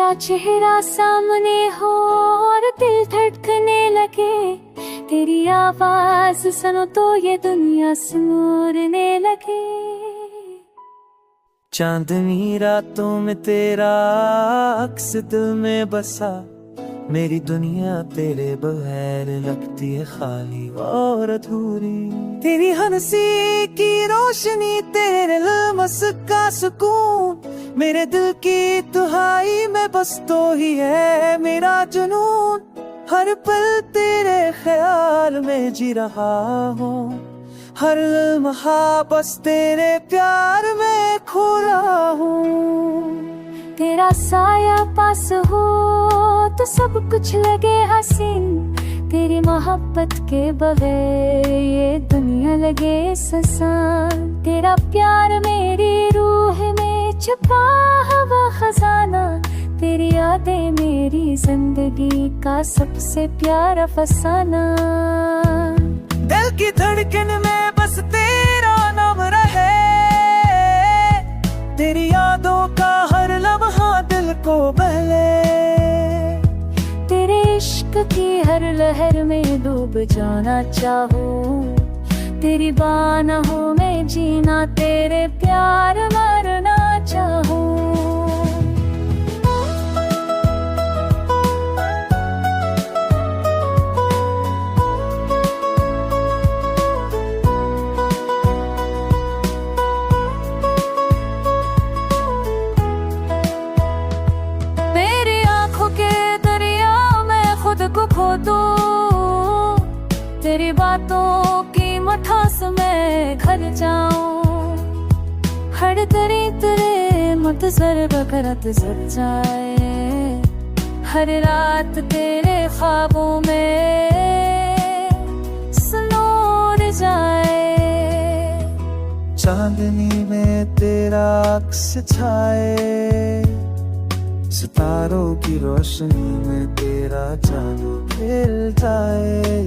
तेरा चेहरा सामने हो और दिल धड़कने लगे, तेरी आवाज सुनो तो ये दुनिया सिमरने लगे। चांदनी रातों में तेरा अक्स दिल में बसा, मेरी दुनिया तेरे बगैर लगती है खाली और अधूरी। तेरी हंसी की रोशनी, तेरे लम्स का सुकून, मेरे दिल की तुहाई में बस तो ही है मेरा जुनून। हर पल तेरे ख्याल में जी रहा हूँ, हर लम्हा बस तेरे प्यार में खो रहा हूँ। तेरा साया पास हो तो सब कुछ लगे हसीन, तेरी मोहब्बत के बगैर ये दुनिया लगे ससान। तेरा प्यार मेरी रूह में छुपा हुआ खजाना, तेरी यादें मेरी जिंदगी का सबसे प्यारा फसाना। दिल की धड़कन में बस तेरा नाम रहे, तेरी यादों का हर लम्हा दिल को बहले। तेरे इश्क की हर लहर में डूब जाना चाहूं, तेरी बाहों में जीना, तेरे प्यार मरना चाहूं। मेरी आंखों के दरिया में खुद को खो दूं, तेरी बातों की मठास में घर जाऊं। हर दरी तेरे मुतज़र बकरत जग जाए, हर रात तेरे ख्वाबों में सुनूर जाए। चांदनी में तेरा अक्स छाए, सितारों की रोशनी में तेरा जादू खेल जाए।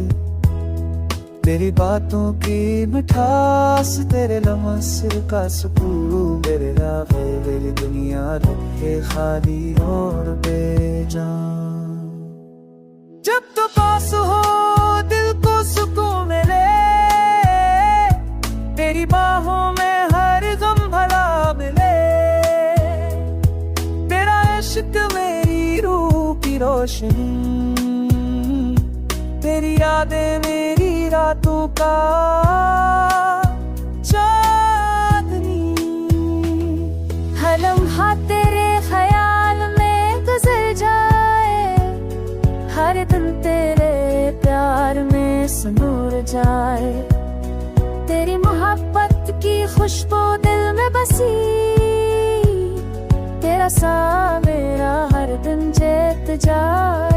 तेरी बातों की मिठास, तेरे लम्स का सुकून, मेरे राहे मेरी दुनिया रहे खाली और बेजान। जब तो पास हो दिल को सुकून मिले, तेरी बाहों में हर गम भला मिले। तेरा इश्क मेरी रूह की रोशनी, तेरी यादें मेरी रातों का चांदनी। हर लम्हा तेरे ख्याल में गुजर जाए, हर दिन तेरे प्यार में सुनूर जाए। तेरी मोहब्बत की खुशबू दिल में बसी, तेरा सा मेरा हर दिन जीत जाए।